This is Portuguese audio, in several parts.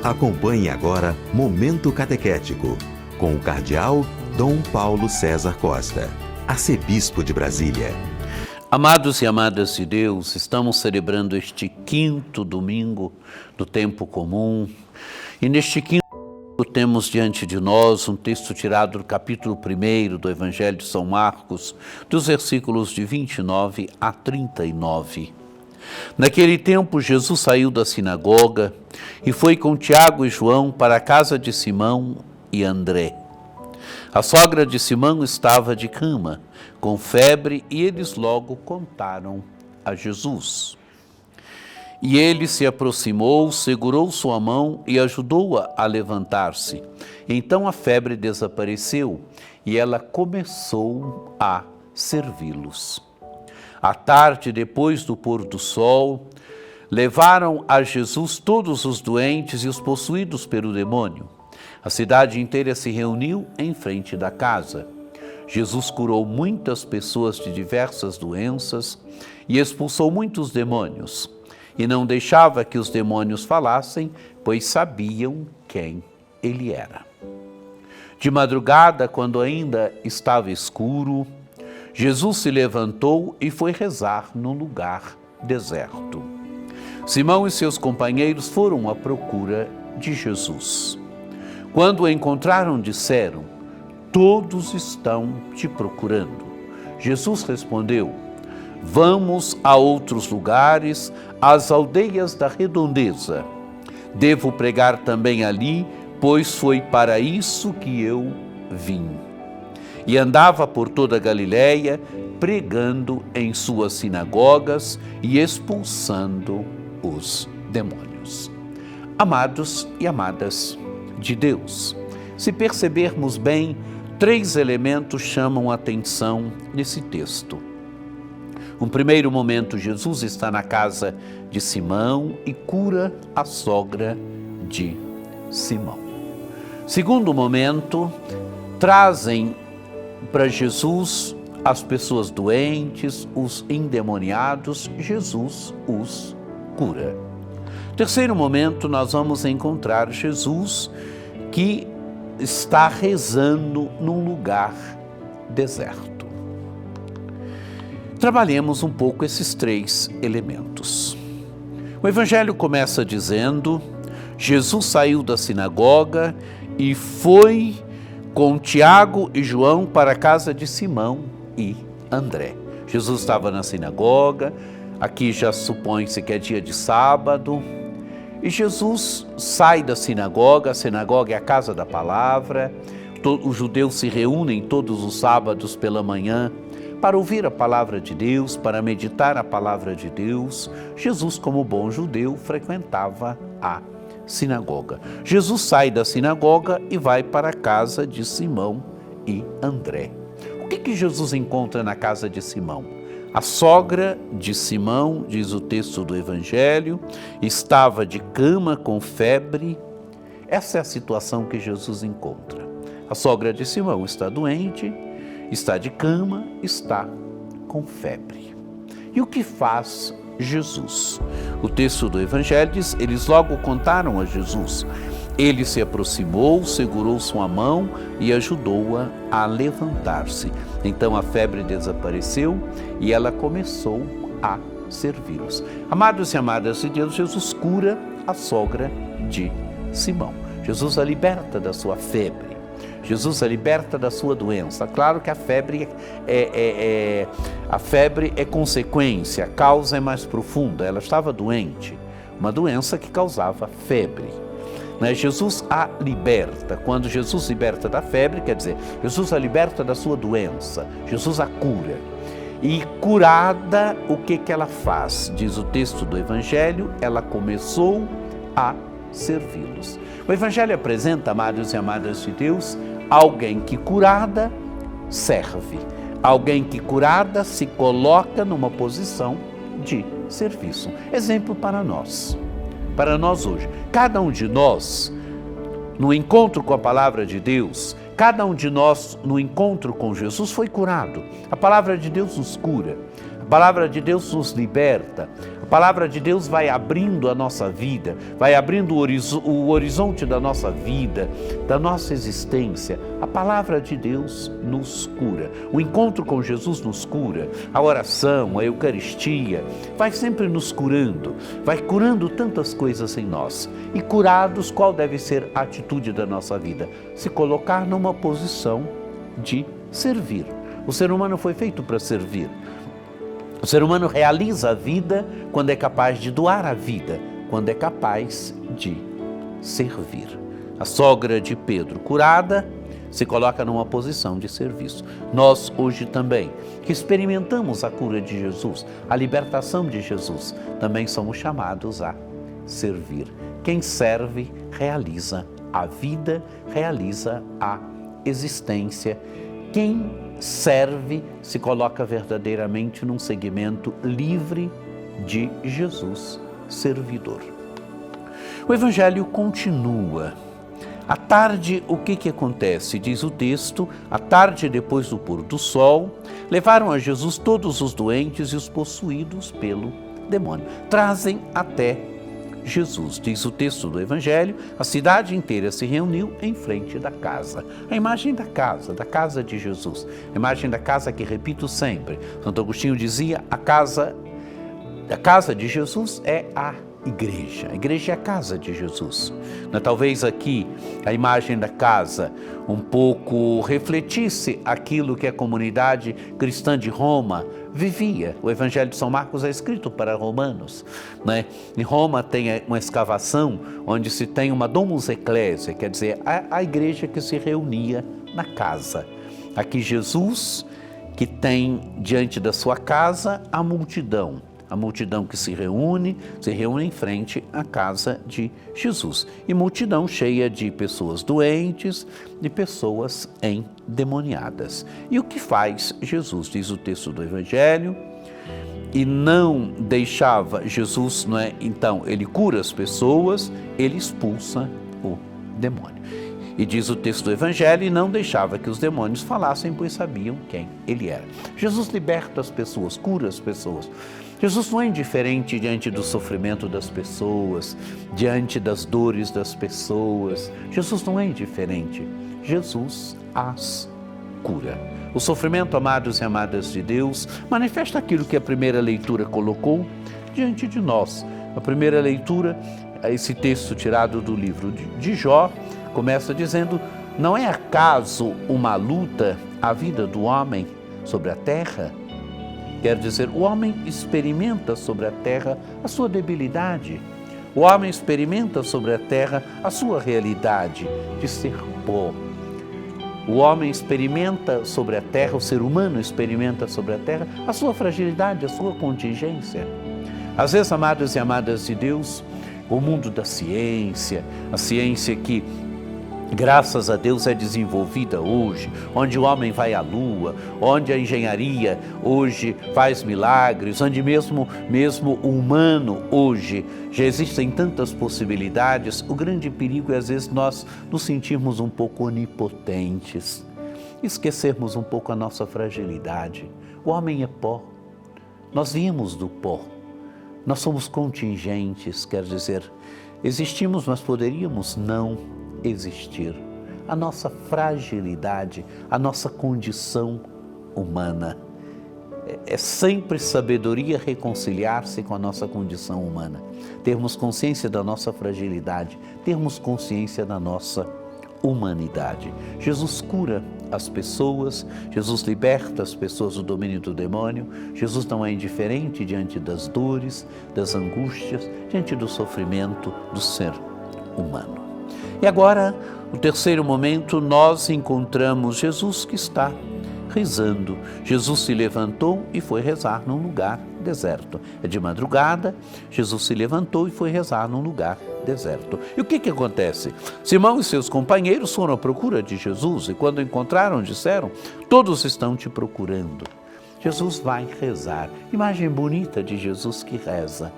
Acompanhe agora Momento Catequético, com o Cardeal Dom Paulo César Costa, arcebispo de Brasília. Amados e amadas de Deus, estamos celebrando este quinto domingo do tempo comum. E neste quinto temos diante de nós um texto tirado do capítulo 1 do Evangelho de São Marcos, dos versículos de 29 a 39. Naquele tempo, Jesus saiu da sinagoga e foi com Tiago e João para a casa de Simão e André. A sogra de Simão estava de cama, com febre, e eles logo contaram a Jesus. E ele se aproximou, segurou sua mão e ajudou-a a levantar-se. Então a febre desapareceu e ela começou a servi-los. À tarde, depois do pôr do sol, levaram a Jesus todos os doentes e os possuídos pelo demônio. A cidade inteira se reuniu em frente da casa. Jesus curou muitas pessoas de diversas doenças e expulsou muitos demônios. E não deixava que os demônios falassem, pois sabiam quem ele era. De madrugada, quando ainda estava escuro, Jesus se levantou e foi rezar num lugar deserto. Simão e seus companheiros foram à procura de Jesus. Quando o encontraram, disseram: "Todos estão te procurando." Jesus respondeu: "Vamos a outros lugares, às aldeias da redondeza. Devo pregar também ali, pois foi para isso que eu vim." E andava por toda a Galiléia, pregando em suas sinagogas e expulsando os demônios. Amados e amadas de Deus, se percebermos bem, 3 elementos chamam a atenção nesse texto. No primeiro momento, Jesus está na casa de Simão e cura a sogra de Simão. Segundo momento, trazem para Jesus as pessoas doentes, os endemoniados, Jesus os cura. Terceiro momento, nós vamos encontrar Jesus que está rezando num lugar deserto. Trabalhemos um pouco esses 3 elementos. O Evangelho começa dizendo: Jesus saiu da sinagoga e foi com Tiago e João para a casa de Simão e André. Jesus estava na sinagoga, aqui já supõe-se que é dia de sábado, e Jesus sai da sinagoga. A sinagoga é a casa da palavra. Os judeus se reúnem todos os sábados pela manhã para ouvir a palavra de Deus, para meditar a palavra de Deus. Jesus, como bom judeu, frequentava a sinagoga. Jesus sai da sinagoga e vai para a casa de Simão e André. O que Jesus encontra na casa de Simão? A sogra de Simão, diz o texto do Evangelho, estava de cama com febre. Essa é a situação que Jesus encontra. A sogra de Simão está doente, está de cama, está com febre. E o que faz Jesus? O texto do Evangelho diz: eles logo contaram a Jesus. Ele se aproximou, segurou sua mão e ajudou-a a levantar-se. Então a febre desapareceu e ela começou a servi-los. Amados e amadas de Deus, Jesus cura a sogra de Simão. Jesus a liberta da sua febre. Jesus a liberta da sua doença. Claro que a febre é consequência, a causa é mais profunda. Ela estava doente, uma doença que causava febre. Jesus a liberta. Quando Jesus liberta da febre, quer dizer, Jesus a liberta da sua doença, Jesus a cura. E curada, o que ela faz? Diz o texto do Evangelho, ela começou a servi-los. O Evangelho apresenta, amados e amadas de Deus, alguém que curada serve, alguém que curada se coloca numa posição de serviço. Exemplo para nós hoje. Cada um de nós, no encontro com a palavra de Deus, cada um de nós, no encontro com Jesus, foi curado. A palavra de Deus nos cura. A palavra de Deus nos liberta. A palavra de Deus vai abrindo a nossa vida, vai abrindo o horizonte da nossa vida, da nossa existência. A palavra de Deus nos cura. O encontro com Jesus nos cura. A oração, a Eucaristia, vai sempre nos curando, vai curando tantas coisas em nós. E curados, qual deve ser a atitude da nossa vida? Se colocar numa posição de servir. O ser humano foi feito para servir. O ser humano realiza a vida quando é capaz de doar a vida, quando é capaz de servir. A sogra de Pedro, curada, se coloca numa posição de serviço. Nós hoje também, que experimentamos a cura de Jesus, a libertação de Jesus, também somos chamados a servir. Quem serve, realiza a vida, realiza a existência. Quem serve, se coloca verdadeiramente num segmento livre de Jesus, servidor. O Evangelho continua. À tarde, o que acontece? Diz o texto, à tarde depois do pôr do sol, levaram a Jesus todos os doentes e os possuídos pelo demônio. Trazem até Jesus. Diz o texto do Evangelho, a cidade inteira se reuniu em frente da casa. A imagem da casa de Jesus. A imagem da casa que repito sempre. Santo Agostinho dizia, a casa de Jesus é a igreja. A igreja é a casa de Jesus. Talvez aqui a imagem da casa um pouco refletisse aquilo que a comunidade cristã de Roma vivia. O Evangelho de São Marcos é escrito para romanos, né? Em Roma tem uma escavação onde se tem uma domus ecclesia, quer dizer, a igreja que se reunia na casa. Aqui Jesus, que tem diante da sua casa a multidão que se reúne em frente à casa de Jesus. E multidão cheia de pessoas doentes, de pessoas endemoniadas. E o que faz Jesus? Diz o texto do Evangelho, e não deixava Jesus, não é? Então, ele cura as pessoas, ele expulsa o demônio. E diz o texto do Evangelho, e não deixava que os demônios falassem, pois sabiam quem ele era. Jesus liberta as pessoas, cura as pessoas. Jesus não é indiferente diante do sofrimento das pessoas, diante das dores das pessoas. Jesus não é indiferente. Jesus as cura. O sofrimento, amados e amadas de Deus, manifesta aquilo que a primeira leitura colocou diante de nós. A primeira leitura, esse texto tirado do livro de Jó, começa dizendo, não é acaso uma luta a vida do homem sobre a terra? Quer dizer, o homem experimenta sobre a terra a sua debilidade. O homem experimenta sobre a terra a sua realidade de ser pó. O homem experimenta sobre a terra, o ser humano experimenta sobre a terra a sua fragilidade, a sua contingência. Às vezes, amados e amadas de Deus, o mundo da ciência, a ciência que graças a Deus é desenvolvida hoje, onde o homem vai à lua, onde a engenharia hoje faz milagres, onde mesmo o humano hoje já existem tantas possibilidades. O grande perigo é às vezes nós nos sentirmos um pouco onipotentes, esquecermos um pouco a nossa fragilidade. O homem é pó, nós viemos do pó, nós somos contingentes, quer dizer, existimos, mas poderíamos não existir. A nossa fragilidade, a nossa condição humana. É sempre sabedoria reconciliar-se com a nossa condição humana. Termos consciência da nossa fragilidade, termos consciência da nossa humanidade. Jesus cura as pessoas, Jesus liberta as pessoas do domínio do demônio. Jesus não é indiferente diante das dores, das angústias, diante do sofrimento do ser humano. E agora, no terceiro momento, nós encontramos Jesus que está rezando. Jesus se levantou e foi rezar num lugar deserto. É de madrugada, Jesus se levantou e foi rezar num lugar deserto. E o que acontece? Simão e seus companheiros foram à procura de Jesus e quando encontraram, disseram, todos estão te procurando. Jesus vai rezar. Imagem bonita de Jesus que reza.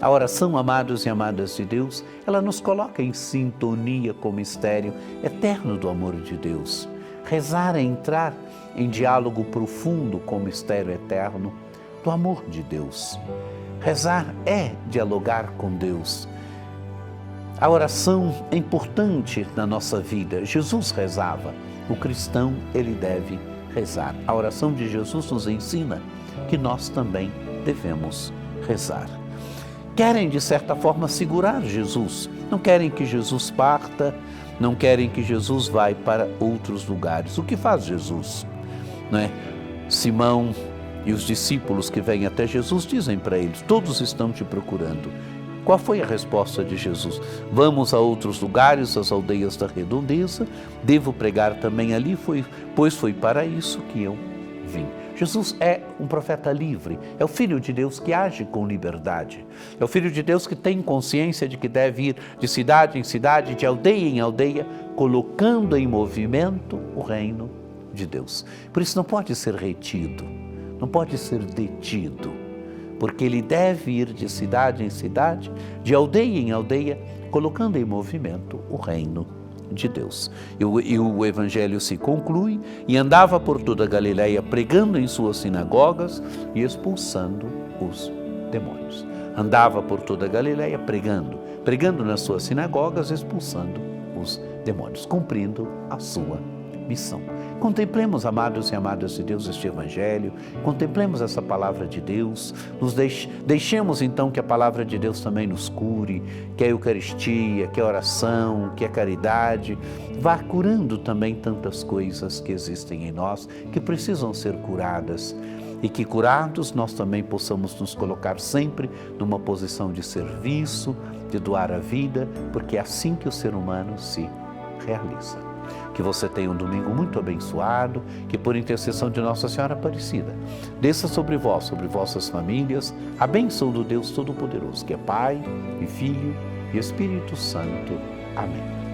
A oração, amados e amadas de Deus, ela nos coloca em sintonia com o mistério eterno do amor de Deus. Rezar é entrar em diálogo profundo com o mistério eterno do amor de Deus. Rezar é dialogar com Deus. A oração é importante na nossa vida. Jesus rezava. O cristão, ele deve rezar. A oração de Jesus nos ensina que nós também devemos rezar. Querem, de certa forma, segurar Jesus. Não querem que Jesus parta, não querem que Jesus vá para outros lugares. O que faz Jesus? Não é? Simão e os discípulos que vêm até Jesus dizem para eles: todos estão te procurando. Qual foi a resposta de Jesus? Vamos a outros lugares, às aldeias da redondeza, devo pregar também ali, pois foi para isso que eu vim. Jesus é um profeta livre, é o Filho de Deus que age com liberdade, é o Filho de Deus que tem consciência de que deve ir de cidade em cidade, de aldeia em aldeia, colocando em movimento o reino de Deus. Por isso não pode ser retido, não pode ser detido, porque ele deve ir de cidade em cidade, de aldeia em aldeia, colocando em movimento o reino de Deus. E o evangelho se conclui: e andava por toda a Galileia pregando em suas sinagogas e expulsando os demônios. Andava por toda a Galileia pregando nas suas sinagogas, expulsando os demônios, cumprindo a sua missão. Contemplemos, amados e amadas de Deus, este evangelho, contemplemos essa palavra de Deus, deixemos então que a palavra de Deus também nos cure, que a Eucaristia, que a oração, que a caridade, vá curando também tantas coisas que existem em nós, que precisam ser curadas, e que curados nós também possamos nos colocar sempre numa posição de serviço, de doar a vida, porque é assim que o ser humano se realiza. Que você tenha um domingo muito abençoado, que por intercessão de Nossa Senhora Aparecida, desça sobre vós, sobre vossas famílias, a bênção do Deus Todo-Poderoso, que é Pai e Filho e Espírito Santo. Amém.